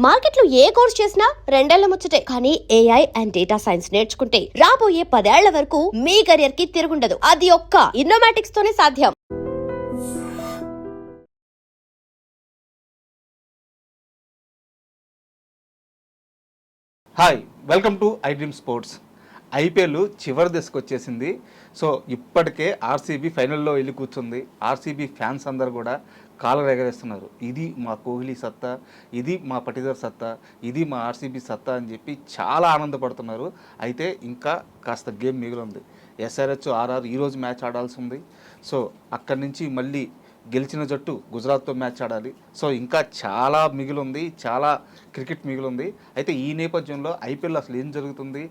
మార్కెట్లో ఏ కోర్స్ చేసినా రెండేళ్ల ముచ్చటే. కానీ ఏఐ అండ్ డేటా సైన్స్ నేర్చుకుంటే రాబోయే 10 ఏళ్ల వరకు మీ కెరియర్ కి తిరుగుండదు. అది ఒక్క ఇన్నోమాటిక్స్ తోనే సాధ్యం. Hi, welcome to I dream sports. IPL చివరి దశకు వచ్చేసింది. సో ఇప్పటికే ఆర్సీబీ ఫైనల్లో వెళ్ళి కూర్చుంది. ఆర్సీబీ ఫ్యాన్స్ అందరు కూడా కాలర్ ఎగరేస్తున్నారు. ఇది మా కోహ్లీ సత్తా, ఇది మా పటిదార్ సత్తా, ఇది మా ఆర్సీబీ సత్తా అని చెప్పి చాలా ఆనందపడుతున్నారు. అయితే ఇంకా కాస్త గేమ్ మిగిలింది. ఎస్ఆర్హెచ్ ఆర్ఆర్ ఈరోజు మ్యాచ్ ఆడాల్సి ఉంది. సో అక్కడి నుంచి మళ్ళీ గెలిచిన జట్టు గుజరాత్తో మ్యాచ్ ఆడాలి. సో ఇంకా చాలా మిగిలింది, చాలా క్రికెట్ మిగిలింది. అయితే ఈ నేపథ్యంలో ఐపీఎల్ అసలు ఏం జరుగుతుంది,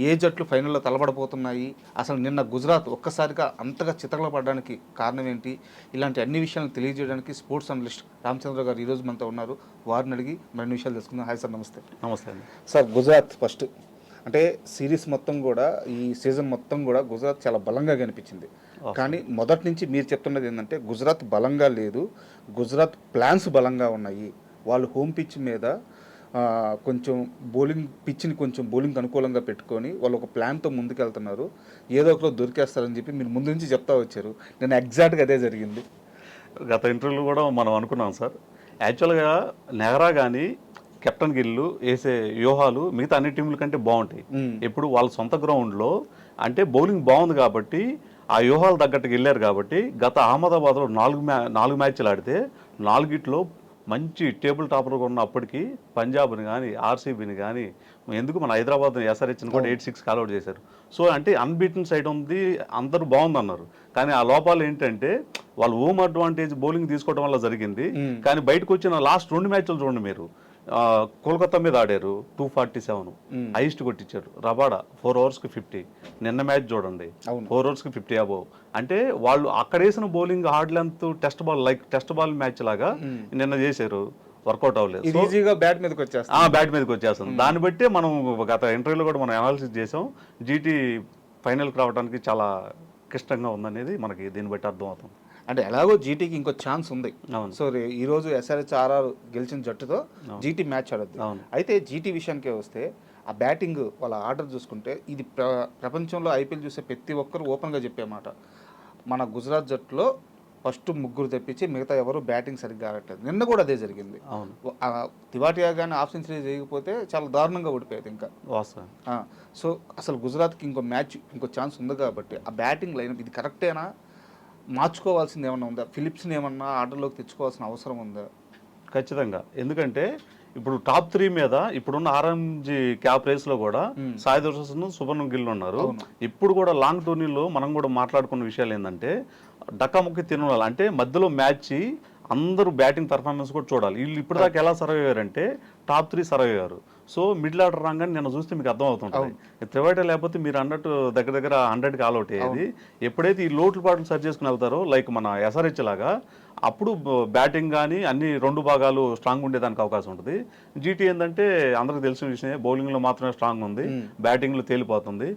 ఏ జట్లు ఫైనల్లో తలబడబోతున్నాయి, అసలు నిన్న గుజరాత్ ఒక్కసారిగా అంతగా చితకలపడడానికి కారణం ఏంటి, ఇలాంటి అన్ని విషయాలను తెలియజేయడానికి స్పోర్ట్స్ అనలిస్ట్ రామచంద్ర గారు ఈరోజు మనతో ఉన్నారు. వారిని అడిగి మరిన్ని విషయాలు తెలుసుకుందాం. Hi sir. నమస్తే. నమస్తే అండి. సార్, గుజరాత్ ఫస్ట్ అంటే సిరీస్ మొత్తం కూడా, ఈ సీజన్ మొత్తం కూడా గుజరాత్ చాలా బలంగా కనిపించింది. కానీ మొదటి నుంచి మీరు చెప్తున్నది ఏంటంటే గుజరాత్ బలంగా లేదు, గుజరాత్ ప్లాన్స్ బలంగా ఉన్నాయి. వాళ్ళు హోమ్ పిచ్ మీద కొంచెం పిచ్ని కొంచెం బౌలింగ్ అనుకూలంగా పెట్టుకొని వాళ్ళు ఒక ప్లాన్తో ముందుకెళ్తున్నారు. ఏదో ఒకరు దొరికేస్తారని చెప్పి మీరు ముందు నుంచి చెప్తా వచ్చారు. నేను ఎగ్జాక్ట్గా అదే జరిగింది. గత ఇంటర్వ్యూలో కూడా మనం అనుకున్నాం సార్. యాక్చువల్గా నెహ్రా కానీ కెప్టెన్ గిల్లు వేసే వ్యూహాలు మిగతా అన్ని టీంల కంటే బాగుంటాయి. ఇప్పుడు వాళ్ళ సొంత గ్రౌండ్లో అంటే బౌలింగ్ బాగుంది కాబట్టి ఆ వ్యూహాలు తగ్గట్టుకు వెళ్ళారు. కాబట్టి గత అహ్మదాబాద్లో నాలుగు మ్యాచ్లు ఆడితే 4 మంచి టేబుల్ టాపర్గా ఉన్నప్పటికీ పంజాబ్ని కానీ ఆర్సీబీని కానీ ఎందుకు మన హైదరాబాద్ ఎస్ఆర్హెచ్ని కూడా 8-6 కాల్అవుట్ చేశారు. సో అంటే అన్బీటన్ సైడ్ ఉంది, అందరూ బాగుందన్నారు. కానీ ఆ లోపాలు ఏంటంటే వాళ్ళు హోమ్ అడ్వాంటేజ్ బౌలింగ్ తీసుకోవడం వల్ల జరిగింది. కానీ బయటకు వచ్చిన లాస్ట్ 2 మ్యాచ్లు చూడండి మీరు. కోల్కతా మీద ఆడారు 247 హైయెస్ట్ కొట్టించారు. రబాడా 4 ఓవర్స్కి 50. నిన్న మ్యాచ్ చూడండి 4 ఓవర్స్కి 50 అబోవ్. అంటే వాళ్ళు అక్కడ వేసిన bowling hard length test ball match లాగా నిన్న చేశారు. వర్కౌట్ అవ్వలేదు. బ్యాట్ మీదకి వచ్చేస్తుంది. దాన్ని బట్టి మనం గత ఇంటర్వ్యూలో కూడా మనం అనాలిసిస్ చేసాం. జీటీ ఫైనల్కి రావడానికి చాలా కష్టంగా ఉందనేది మనకి దీన్ని బట్టి అర్థం అవుతుంది. అంటే ఎలాగో జీటీకి ఇంకో ఛాన్స్ ఉంది. సో ఈరోజు ఎస్ఆర్హెచ్ ఆర్ఆర్ గెలిచిన జట్టుతో జీటీ మ్యాచ్ ఆడద్దు. అయితే జీటీ విషయానికే వస్తే ఆ బ్యాటింగ్ వాళ్ళ ఆర్డర్ చూసుకుంటే ఇది ప్రపంచంలో ఐపీఎల్ చూసే ప్రతి ఒక్కరు ఓపెన్గా చెప్పే మాట. మన గుజరాత్ జట్టులో ఫస్ట్ 3 తెప్పించి మిగతా ఎవరు బ్యాటింగ్ సరిగ్గా ఆడట్లేదు. నిన్న కూడా అదే జరిగింది. తివాటియా కానీ హాఫ్ సెంచరీ చేయకపోతే చాలా దారుణంగా ఓడిపోయేది ఇంకా. సో అసలు గుజరాత్కి ఇంకో ఛాన్స్ ఉంది కాబట్టి ఆ బ్యాటింగ్ లైన్ ఇది కరెక్టేనా, మార్చుకోవాల్సింది ఏమన్నా ఉందా, ఫిలిప్స్ని ఏమన్నా ఆర్డర్లోకి తెచ్చుకోవాల్సిన అవసరం ఉందా? ఖచ్చితంగా. ఎందుకంటే ఇప్పుడు టాప్ 3 మీద ఇప్పుడున్న ఆర్ఎంజీ క్యాప్ రేస్లో కూడా సాయి దర్శన్, సుభర్ణ గిల్ ఉన్నారు. ఇప్పుడు కూడా లాంగ్ టోర్నీలో మనం కూడా మాట్లాడుకున్న విషయాలు ఏంటంటే డక్కాముక్కి తినాలి. అంటే మధ్యలో మ్యాచ్ అందరూ బ్యాటింగ్ పర్ఫార్మెన్స్ కూడా చూడాలి. వీళ్ళు ఇప్పుడు దాకా ఎలా సర్వ్ అయ్యారంటే టాప్ 3 సర్వ్ అయ్యారు. సో మిడిల్ ఆర్డర్ రాగానే నేను చూస్తే మీకు అర్థం అవుతుంటుంది. త్రివాట లేకపోతే మీరు అన్నట్టు దగ్గర 100కి ఆల్అవుట్ అయ్యేది. ఎప్పుడైతే ఈ లోట్లు పాటలు సరి చేసుకుని వెళ్తారో లైక్ మన ఎస్ఆర్హెచ్ లాగా, అప్పుడు బ్యాటింగ్ కానీ అన్ని 2 భాగాలు స్ట్రాంగ్ ఉండేదానికి అవకాశం ఉంటుంది. జీటీ ఏంటంటే అందరికి తెలిసిన విషయమే, బౌలింగ్లో మాత్రమే స్ట్రాంగ్ ఉంది, బ్యాటింగ్లో తేలిపోతుంది.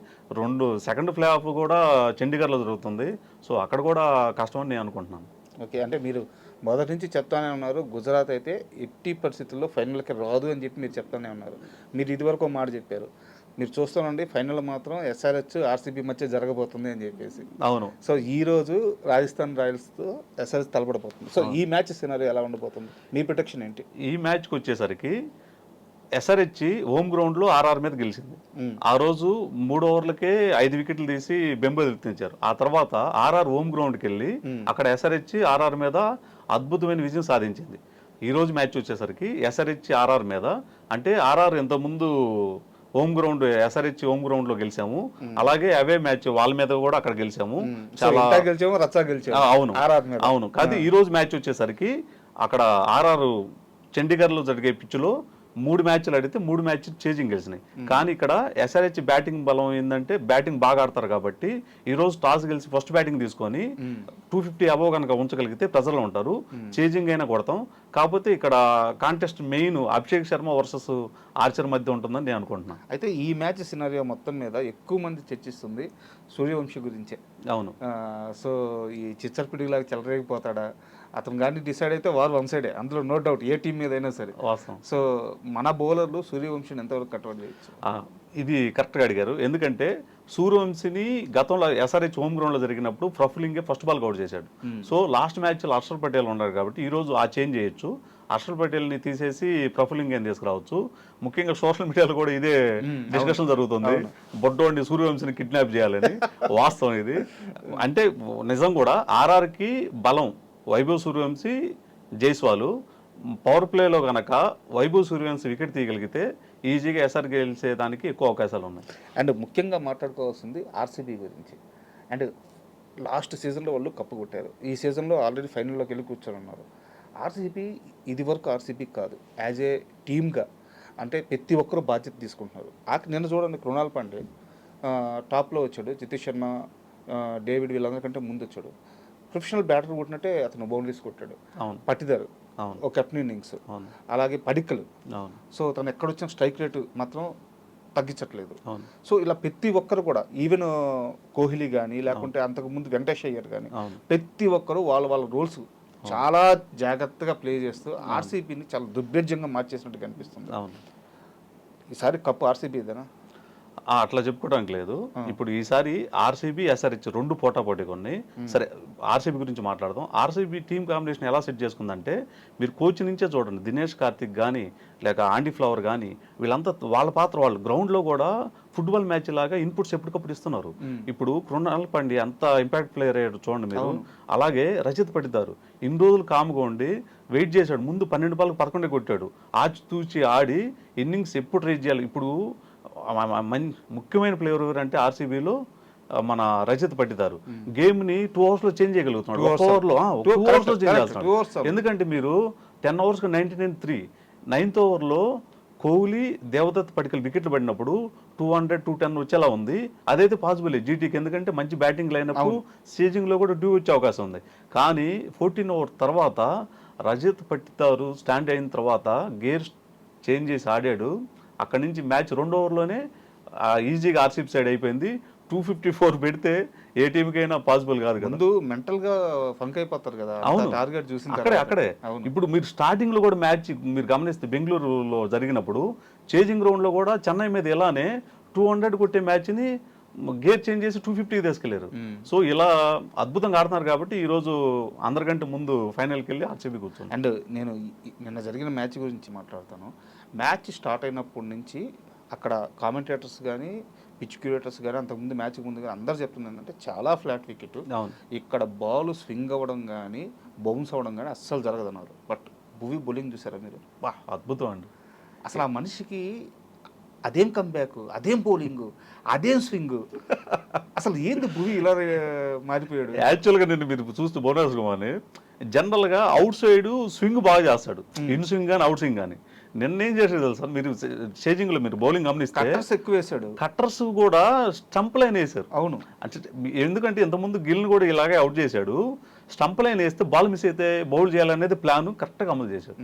సెకండ్ ప్లే ఆఫ్ కూడా చండీగఢ్లో జరుగుతుంది. సో అక్కడ కూడా కష్టం అని నేను అనుకుంటున్నాను. ఓకే, అంటే మీరు మొదటి నుంచి చెప్తానే ఉన్నారు గుజరాత్ అయితే ఎట్టి పరిస్థితుల్లో ఫైనల్కి రాదు అని చెప్పి మీరు చెప్తానే ఉన్నారు. మీరు ఇదివరకు ఒక మాట చెప్పారు, మీరు చూస్తానండి ఫైనల్ మాత్రం ఎస్ఆర్హెచ్ ఆర్సీబీ మధ్య జరగబోతుంది అని చెప్పేసి. అవును. సో ఈ రోజు రాజస్థాన్ రాయల్స్తో ఎస్ఆర్హెచ్ తలపడబోతుంది. సో ఈ మ్యాచ్ సినారియో ఎలా ఉండబోతుంది, మీ ప్రొటెక్షన్ ఏంటి? ఈ మ్యాచ్కి వచ్చేసరికి ఎస్ఆర్హెచ్ హోమ్ గ్రౌండ్లో ఆర్ఆర్ మీద గెలిచింది. ఆ రోజు 3 ఓవర్లకే 5 వికెట్లు తీసి బెంబేలు. ఆ తర్వాత ఆర్ఆర్ హోమ్ గ్రౌండ్కి వెళ్ళి అక్కడ ఎస్ఆర్హెచ్ ఆర్ఆర్ మీద అద్భుతమైన విజయం సాధించింది. ఈ రోజు మ్యాచ్ వచ్చేసరికి ఎస్ఆర్హెచ్ ఆర్ఆర్ మీద, అంటే ఆర్ఆర్ ఇంతకుముందు home ground SRH home ground లో గెలిచాము, అలాగే అవే మ్యాచ్ వాళ్ళ మీద కూడా అక్కడ గెలిచాము. చాలా అవును. కానీ ఈ రోజు మ్యాచ్ వచ్చేసరికి అక్కడ ఆర్ఆర్ చండీగఢ్లో జరిగే పిచ్చులో 3 మ్యాచ్లు ఆడితే 3 మ్యాచ్లు చేజింగ్ గెలిచినాయి. కానీ ఇక్కడ ఎస్ఆర్హెచ్ బ్యాటింగ్ బలం ఏంటంటే బ్యాటింగ్ బాగా ఆడతారు కాబట్టి ఈ రోజు టాస్ గెలిచి ఫస్ట్ బ్యాటింగ్ తీసుకొని 250 అబోవ్ కనుక ఉంచగలిగితే ప్రజల్లో ఉంటారు, చేజింగ్ అయినా కొడతాం. కాకపోతే ఇక్కడ contest main Abhishek Sharma versus Archer మధ్య ఉంటుందని నేను అనుకుంటున్నాను. అయితే ఈ మ్యాచ్ సినారియో మొత్తం మీద ఎక్కువ మంది చర్చిస్తుంది సూర్యవంశీ గురించే. అవును. సో ఈ చిచ్చర్పిడిలాగా చెలరేగిపోతాడా, అతను కానీ డిసైడ్ అయితే వారు వన్ సైడే, అందులో నో డౌట్, ఏ టీం మీద అయినా సరే. వాస్తవం. సో మన బౌలర్లు సూర్యవంశిని ఎంతవరకు కట్టడి చేయొచ్చు? ఇది కరెక్ట్గా అడిగారు. ఎందుకంటే సూర్యవంశిని గతంలో ఎస్ఆర్హెచ్ హోమ్ గ్రౌండ్లో జరిగినప్పుడు ప్రఫులింగే ఫస్ట్ బాల్ అవుట్ చేశాడు. సో లాస్ట్ మ్యాచ్లో హర్షల్ పటేల్ ఉన్నారు కాబట్టి ఈరోజు ఆ చేంజ్ చేయొచ్చు. హర్షల్ పటేల్ని తీసేసి ప్రఫులింగే తీసుకురావచ్చు. ముఖ్యంగా సోషల్ మీడియాలో కూడా ఇదే డిస్కషన్ జరుగుతుంది, బొడ్డోండి సూర్యవంశిని కిడ్నాప్ చేయాలని. వాస్తవం ఇది. అంటే నిజం కూడా ఆర్ఆర్కి బలం వైభవ్ సూర్యవంశి, జైస్వాలు. పవర్ ప్లేలో కనుక వైభవ్ సూర్యవంశి వికెట్ తీయగలిగితే ఈజీగా ఎస్ఆర్ గెలిచేదానికి ఎక్కువ అవకాశాలు ఉన్నాయి. అండ్ ముఖ్యంగా మాట్లాడుకోవాల్సింది ఆర్సీబీ గురించి. అండ్ లాస్ట్ సీజన్లో వాళ్ళు కప్పు కొట్టారు, ఈ సీజన్లో ఆల్రెడీ ఫైనల్లోకి వెళ్ళి కూర్చొని ఉన్నారు. ఆర్సీబీ ఇది వరకు ఆర్సీబీ కాదు, యాజ్ ఏ టీమ్గా అంటే ప్రతి ఒక్కరు బాధ్యత తీసుకుంటున్నారు. నిన్న చూడండి, కృణాల్ పాండే టాప్లో వచ్చాడు, జితేష్ శర్మ, డేవిడ్ వీళ్ళందరికంటే ముందు వచ్చాడు. ప్రొఫెషనల్ బ్యాటర్ కొట్టినట్టే అతను బౌండరీస్ కొట్టాడు. పట్టిదారు ఒక కెప్టెన్ ఇన్నింగ్స్, అలాగే పడిక్కలు. సో తను ఎక్కడొచ్చిన స్ట్రైక్ రేటు మాత్రం తగ్గించట్లేదు. సో ఇలా ప్రతి ఒక్కరు కూడా, ఈవెన్ కోహ్లీ కానీ లేకుంటే అంతకుముందు వెంకటేష్ అయ్యర్ కానీ, ప్రతి ఒక్కరు వాళ్ళ రోల్స్ చాలా జాగ్రత్తగా ప్లే చేస్తూ ఆర్సీబీని చాలా దుర్భేద్యంగా మార్చేసినట్టు కనిపిస్తుంది. ఈసారి కప్పు ఆర్సీబీదేనా? అట్లా చెప్పుకోవడానికి లేదు. ఇప్పుడు ఈసారి ఆర్సీబీ ఎస్ఆర్హెచ్ రెండు పోటాపోటీగా ఉన్నాయి. సరే, ఆర్సీబీ గురించి మాట్లాడదాం. ఆర్సీబీ టీమ్ కాంబినేషన్ ఎలా సెట్ చేసుకుందంటే, మీరు కోచ్ నుంచే చూడండి, దినేష్ కార్తిక్ కానీ లేక ఆండీ ఫ్లవర్ కానీ, వీళ్ళంతా వాళ్ళ పాత్ర వాళ్ళు గ్రౌండ్లో కూడా ఫుట్బాల్ మ్యాచ్ లాగా ఇన్పుట్స్ ఎప్పటికప్పుడు ఇస్తున్నారు. ఇప్పుడు కృణాల్ పాండ్యా అంత ఇంపాక్ట్ ప్లేయర్ అయ్యాడు చూడండి మీరు. అలాగే రజత్ పటిదారు ఇన్ని రోజులు కామ్గా ఉండి వెయిట్ చేశాడు, ముందు 12 బాల్కి 11 కొట్టాడు, ఆచి తూచి ఆడి ఇన్నింగ్స్ ఎప్పుడు రేజ్ చేయాలి. ఇప్పుడు ముఖ్యమైన ప్లేయర్ ఎవరు అంటే ఆర్సీబీలో మన రజత్ పట్టిదారు గేమ్ని 2 అవర్స్లో చేంజ్ చేయగలుగుతున్నాడు. 2 అవర్స్లో చేంజ్ చేస్తున్నాడు. ఎందుకంటే మీరు 10 అవర్స్కి 99 9th ఓవర్లో కోహ్లీ, దేవదత్ పడికల్ వికెట్లు పడినప్పుడు 200 210 వచ్చేలా ఉంది. అదైతే పాసిబుల్ జీటీకి, ఎందుకంటే మంచి బ్యాటింగ్ లైనప్, స్టేజింగ్లో కూడా డ్యూ వచ్చే అవకాశం ఉంది. కానీ 14 ఓవర్ తర్వాత రజత్ పట్టిదారు స్టాండ్ అయిన తర్వాత గేర్ చేంజ్ చేసి ఆడాడు. అక్కడి నుంచి మ్యాచ్ 2 ఓవర్లోనే ఈజీగా ఆర్సీబీ సైడ్ అయిపోయింది. 254 పెడితే ఏ టీంకైనా పాసిబుల్ కాదు కదా. ముందు మెంటల్గా ఫంక్ అయిపోతారు కదా. అవును, టార్గెట్ చూసి అక్కడే. ఇప్పుడు మీరు స్టార్టింగ్లో కూడా మ్యాచ్ మీరు గమనిస్తే బెంగళూరులో జరిగినప్పుడు చేజింగ్ గ్రౌండ్లో కూడా చెన్నై మీద ఇలానే 200 కొట్టే మ్యాచ్ని గేర్ చేంజ్ చేసి 250 తీసుకెళ్లారు. సో ఇలా అద్భుతంగా ఆడుతున్నారు కాబట్టి ఈరోజు అందరికంటే ముందు ఫైనల్కి వెళ్ళి ఆర్సీబీ కూర్చోండి. అండ్ నేను నిన్న జరిగిన మ్యాచ్ గురించి మాట్లాడతాను. మ్యాచ్ స్టార్ట్ అయినప్పటి నుంచి అక్కడ కామెంటేటర్స్ కానీ పిచ్ క్యూరేటర్స్ కానీ అంతకుముందు మ్యాచ్ ముందు కానీ అందరు చెప్తుంది ఏంటంటే చాలా ఫ్లాట్ వికెట్, ఇక్కడ బాల్ స్వింగ్ అవ్వడం కానీ బౌన్స్ అవ్వడం కానీ అస్సలు జరగదన్నారు. బట్ భువి బౌలింగ్ చూసారా మీరు? బా అద్భుతం అండి. అసలు ఆ మనిషికి అదేం కంబ్యాక్, అదేం బౌలింగ్, అదేం స్వింగ్, అసలు ఏంది భువి ఇలా మారిపోయాడు? యాక్చువల్గా నేను మీరు చూస్తూ బోనస్ కుమార్ని జనరల్గా అవుట్ సైడ్ స్వింగ్ బాగా చేస్తాడు, ఇన్ స్వింగ్ కానీ అవుట్ స్వింగ్ కానీ. నిన్నేం చేసేది తెలుసా, మీరు స్టేజింగ్లో మీరు బౌలింగ్ గమనిస్తే కట్టర్స్ ఎక్కువ వేసాడు, కట్టర్స్ కూడా స్టంప్ లైన్ వేసారు. అవును, అంటే ఎందుకంటే ఇంతకుముందు గిల్ని కూడా ఇలాగే అవుట్ చేశాడు. స్టంప్ లైన్ వేస్తే బాల్ మిస్ అయితే బౌల్ చేయాలనేది ప్లాన్ కరెక్ట్గా అమలు చేశాడు.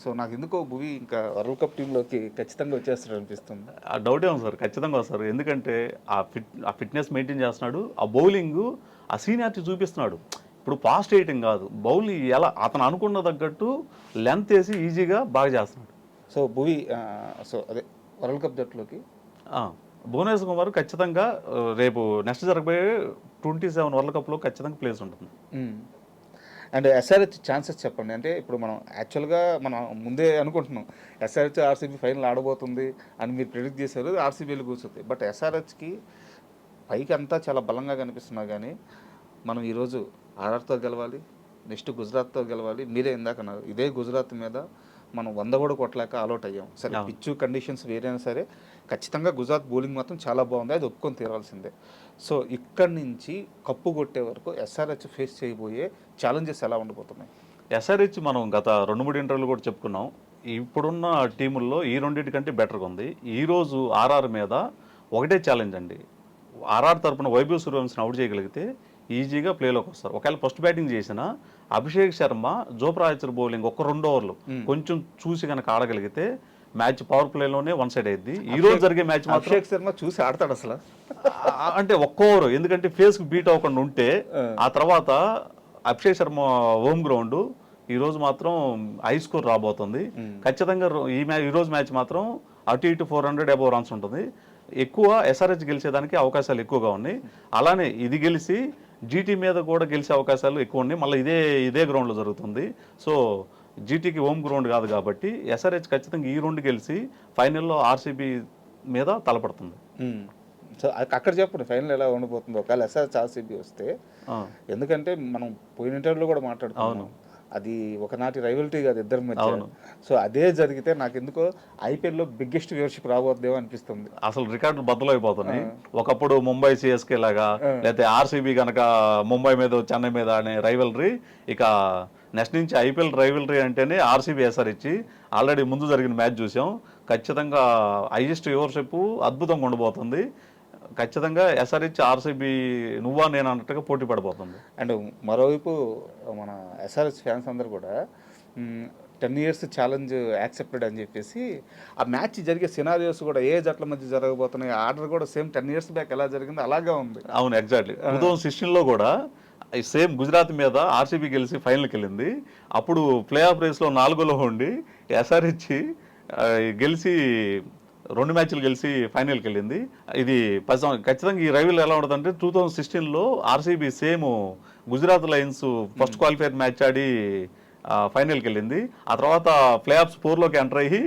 సో నాకు ఎందుకో భువి ఇంకా వరల్డ్ కప్ టీంలోకి ఖచ్చితంగా వచ్చేస్తాడు అనిపిస్తుంది. ఆ డౌట్ ఏమో సార్, ఖచ్చితంగా వస్తారు. ఎందుకంటే ఆ ఫిట్నెస్ మెయింటైన్ చేస్తున్నాడు, ఆ బౌలింగ్ ఆ సీనియారిటీ చూపిస్తున్నాడు. ఇప్పుడు ఫాస్ట్ వేయటం కాదు, బౌలింగ్ ఎలా అతను అనుకున్న తగ్గట్టు లెంత్ వేసి ఈజీగా బాగా చేస్తున్నాడు. సో భువి అదే వరల్డ్ కప్ జట్టులోకి భువనేశ్వర్ కుమార్ ఖచ్చితంగా రేపు నెక్స్ట్ జరగబోయే 27 వరల్డ్ కప్లో ఖచ్చితంగా ప్లేస్ ఉంటుంది. అండ్ ఎస్ఆర్హెచ్ ఛాన్సెస్ చెప్పండి. అంటే ఇప్పుడు మనం యాక్చువల్గా మనం ముందే అనుకుంటున్నాం ఎస్ఆర్హెచ్ ఆర్సీబీ ఫైనల్ ఆడబోతుంది అని మీరు ప్రిడిక్ట్ చేశారు, ఆర్సీబీలు కూర్చుంది. బట్ ఎస్ఆర్హెచ్కి పైకి అంతా చాలా బలంగా కనిపిస్తున్నా కానీ మనం ఈరోజు ఆర్ఆర్తో గెలవాలి, నెక్స్ట్ గుజరాత్తో గెలవాలి. మీరే ఇందాక అన్నారు ఇదే గుజరాత్ మీద మనం 100 కూడా కొట్టలేక ఆల్అౌట్ అయ్యాం. సరే, పిచ్చు కండిషన్స్ వేరైనా సరే ఖచ్చితంగా గుజరాత్ బౌలింగ్ మాత్రం చాలా బాగుంది, అది ఒప్పుకొని తీరాల్సిందే. సో ఇక్కడి నుంచి కప్పు కొట్టే వరకు ఎస్ఆర్హెచ్ ఫేస్ చేయబోయే ఛాలెంజెస్ ఎలా ఉండబోతున్నాయి? ఎస్ఆర్హెచ్ మనం గత 2-3 ఇంటర్వ్యూలు కూడా చెప్పుకున్నాం, ఇప్పుడున్న టీముల్లో ఈ రెండింటికంటే బెటర్గా ఉంది. ఈరోజు ఆర్ఆర్ మీద ఒకటే ఛాలెంజ్ అండి. ఆర్ఆర్ తరపున వైభవ్ సూర్యవంశిని అవుట్ చేయగలిగితే ఈజీగా ప్లేలోకి వస్తారు. ఒకవేళ ఫస్ట్ బ్యాటింగ్ చేసిన అభిషేక్ శర్మ, జోప్రాయచర్ బౌలింగ్ ఒక 2 ఓవర్లు కొంచెం చూసి కనుక ఆడగలిగితే మ్యాచ్ పవర్ ప్లేలోనే 1 సైడ్ అయింది. ఈ రోజు జరిగే మ్యాచ్ అభిషేక్ శర్మ చూసి ఆడతాడు అసలు అంటే ఒక్క ఓవర్, ఎందుకంటే ఫేస్కి బీట్ అవ్వకుండా ఉంటే ఆ తర్వాత అభిషేక్ శర్మ హోమ్ గ్రౌండ్ ఈరోజు మాత్రం హై స్కోర్ రాబోతుంది. ఖచ్చితంగా ఈరోజు మ్యాచ్ మాత్రం అటు ఇటు 400 అబోవ్ రన్స్ ఉంటుంది. ఎక్కువ ఎస్ఆర్హెచ్ గెలిచేదానికి అవకాశాలు ఎక్కువగా ఉన్నాయి. అలానే ఇది గెలిచి జీటీ మీద కూడా గెలిచే అవకాశాలు ఎక్కువ ఉన్నాయి. మళ్ళీ ఇదే గ్రౌండ్లో జరుగుతుంది. సో జీటీకి హోమ్ గ్రౌండ్ కాదు కాబట్టి ఎస్ఆర్హెచ్ ఖచ్చితంగా ఈ 2 గెలిచి ఫైనల్లో ఆర్సీబీ మీద తలపడుతుంది. సో అక్కడ చెప్పండి ఫైనల్ ఎలా ఉండబోతుందో ఒకవేళ ఎస్ఆర్హెచ్ ఆర్సీబీ వస్తే. ఎందుకంటే మనం పోయిన ఇంటర్వ్యూలో కూడా మాట్లాడుకున్నాం, అది ఒకనాటి రైవల్టీ కాదు ఇద్దరి మధ్య. సో అదే జరిగితే నాకు ఎందుకో ఐపీఎల్లో బిగ్గెస్ట్ వ్యూవర్షిప్ రాబోద్దేమో అనిపిస్తుంది. అసలు రికార్డులు బద్దలైపోతున్నాయి. ఒకప్పుడు ముంబై సిఎస్కే లాగా లేకపోతే ఆర్సీబీ కనుక ముంబై మీద చెన్నై మీద అనే రైవల్రీ, ఇక నెక్స్ట్ నుంచి ఐపీఎల్ రైవల్రీ అంటేనే ఆర్సీబీ ఎస్ఆర్హెచ్. ఆల్రెడీ ముందు జరిగిన మ్యాచ్ చూసాం. ఖచ్చితంగా హైయెస్ట్ వ్యూవర్షిప్ అద్భుతంగా ఉండబోతుంది. ఖచ్చితంగా ఎస్ఆర్హెచ్ ఆర్సీబీ నువ్వా నేను అన్నట్టుగా పోటీ పడిపోతుంది. అండ్ మరోవైపు మన ఎస్ఆర్హెచ్ ఫ్యాన్స్ అందరూ కూడా 10 years ఛాలెంజ్ యాక్సెప్టెడ్ అని చెప్పేసి ఆ మ్యాచ్ జరిగే సినారియోస్ కూడా ఏ జట్ల మధ్య జరగబోతున్నాయి, ఆర్డర్ కూడా సేమ్ 10 years బ్యాక్ ఎలా జరిగిందో అలాగే ఉంది. అవును, ఎగ్జాక్ట్లీ. 2016లో కూడా సేమ్ గుజరాత్ మీద ఆర్సీబీ గెలిచి ఫైనల్కి వెళ్ళింది. అప్పుడు ప్లే ఆఫ్ రేస్లో 4లో ఉండి ఎస్ఆర్హెచ్ గెలిచి 2 మ్యాచ్లు గెలిచి ఫైనల్కి వెళ్ళింది. ఇది ఖచ్చితంగా ఈ రైవల్ ఎలా ఉంటుందంటే 2016లో RCB same Gujarat Lions first qualifier match ఆడి ఫైనల్కి వెళ్ళింది. ఆ తర్వాత ప్లే ఆఫ్స్ 4లోకి ఎంటర్ అయ్యి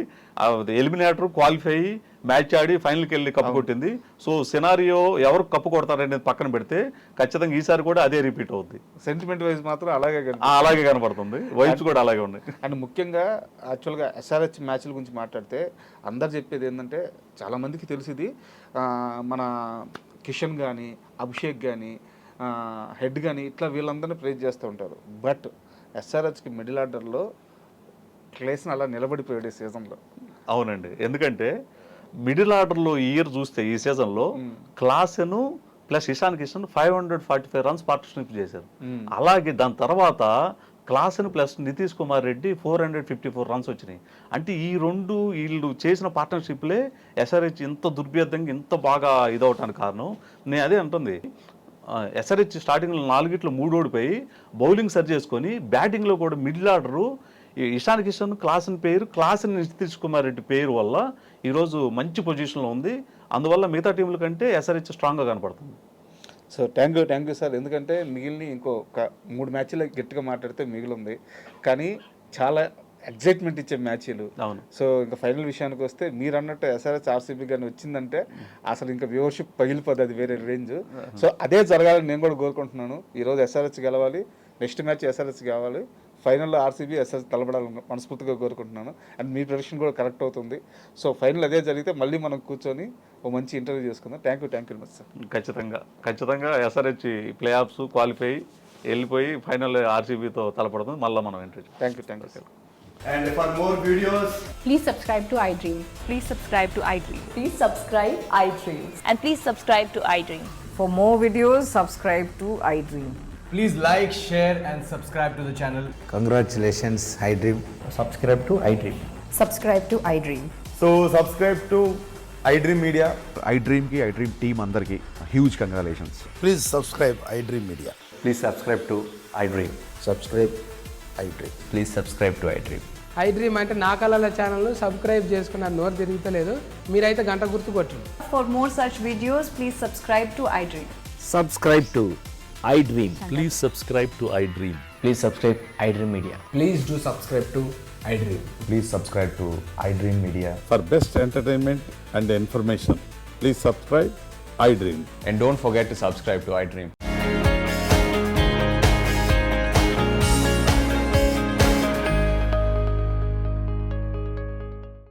ఎలిమినేటర్ క్వాలిఫై మ్యాచ్ ఆడి ఫైనల్కి వెళ్ళి కప్పు కొట్టింది. సో సినారియో ఎవరు కప్పు కొడతారనేది పక్కన పెడితే ఖచ్చితంగా ఈసారి కూడా అదే రిపీట్ అవుద్ది. సెంటిమెంట్ వైజ్ మాత్రం అలాగే కనపడుతుంది. వైబ్స్ కూడా అలాగే ఉన్నాయి. అండ్ ముఖ్యంగా యాక్చువల్గా ఎస్ఆర్హెచ్ మ్యాచ్ల గురించి మాట్లాడితే అందరు చెప్పేది ఏంటంటే చాలామందికి తెలిసింది, మన కిషన్ కానీ అభిషేక్ కానీ హెడ్ కానీ ఇట్లా వీళ్ళందరినీ ప్రైజ్ చేస్తూ ఉంటారు. బట్ ఎస్ఆర్హెచ్కి మిడిల్ ఆర్డర్లో క్లేస్ని అలా నిలబడిపోయాడు ఈ సీజన్లో. అవునండి, ఎందుకంటే మిడిల్ ఆర్డర్లో ఈ ఇయర్ చూస్తే ఈ సీజన్లో Klaasen plus Ishan Kishan 545 runs partnership చేశారు. అలాగే దాని తర్వాత Klaasen plus Nitish Kumar Reddy 454 runs వచ్చినాయి. అంటే ఈ 2 వీళ్ళు చేసిన పార్ట్నర్షిప్లే ఎస్ఆర్హెచ్ ఇంత దుర్భేదంగా ఇంత బాగా ఇదవటానికి కారణం. నేను అదే అంటుంది, ఎస్ఆర్హెచ్ స్టార్టింగ్లో 4 3 ఓడిపోయి బౌలింగ్ సరి చేసుకొని బ్యాటింగ్లో కూడా middle order Ishan Kishan Klaasen Nitish Kumar Reddy పేరు వల్ల ఈరోజు మంచి పొజిషన్లో ఉంది. అందువల్ల మిగతా టీంల కంటే ఎస్ఆర్హెచ్ స్ట్రాంగ్గా కనపడుతుంది. So thank you sir. ఎందుకంటే మిగిలిన ఇంకొక 3 మ్యాచ్లు గట్టిగా మాట్లాడితే మిగిలింది, కానీ చాలా ఎగ్జైట్మెంట్ ఇచ్చే మ్యాచ్లు. అవును. సో ఇంకా ఫైనల్ విషయానికి వస్తే మీరు అన్నట్టు ఎస్ఆర్హెచ్ ఆర్సీబీ కానీ వచ్చిందంటే అసలు ఇంకా వ్యూవర్షిప్ పగిలిపోద్ది, అది వేరే రేంజ్. సో అదే జరగాలని నేను కూడా కోరుకుంటున్నాను. ఈరోజు ఎస్ఆర్హెచ్ గెలవాలి, నెక్స్ట్ మ్యాచ్ ఎస్ఆర్హెచ్ కావాలి, ఫైనల్లో ఆర్సీబీ ఎస్ఆర్హెచ్ తలపడాలని మనస్ఫూర్తిగా కోరుకుంటున్నాను. అండ్ మీ ప్రెడిక్షన్ కూడా కరెక్ట్ అవుతుంది. సో ఫైనల్ అదే జరిగితే మళ్ళీ మనం కూర్చొని ఓ మంచి ఇంటర్వ్యూ చేసుకుందాం. Thank you much sir. ఖచ్చితంగా ఎస్ఆర్హెచ్ ప్లే ఆఫ్స్ క్వాలిఫై వెళ్ళిపోయి ఫైనల్ ఆర్సీబీతో తలపడుతుంది. మళ్ళీ మనం interview. Thank you sir. And for more videos, please subscribe to iDream. Please subscribe to iDream. Please subscribe iDream. And please subscribe to iDream. For more videos, subscribe to iDream. please like, share and subscribe to the channel. Congratulations, iDream. Subscribe to iDream. Subscribe to iDream. So subscribe to iDream Media. iDream ki iDream team andarki huge congratulations. Please subscribe iDream Media. Please subscribe to iDream. Subscribe iDream. Please subscribe to iDream. iDream అంటే నా కళల channel subscribe చేసుకున్న నోరు తిరుగుతలేదు, మీరైతే గంట గుర్తు కొట్టండి. For more such videos, please subscribe to iDream. Subscribe to iDream. Please subscribe to iDream. Please subscribe iDream Media. Please do subscribe to iDream. Please subscribe to iDream Media. For best entertainment and information, please subscribe iDream. And don't forget to subscribe to iDream.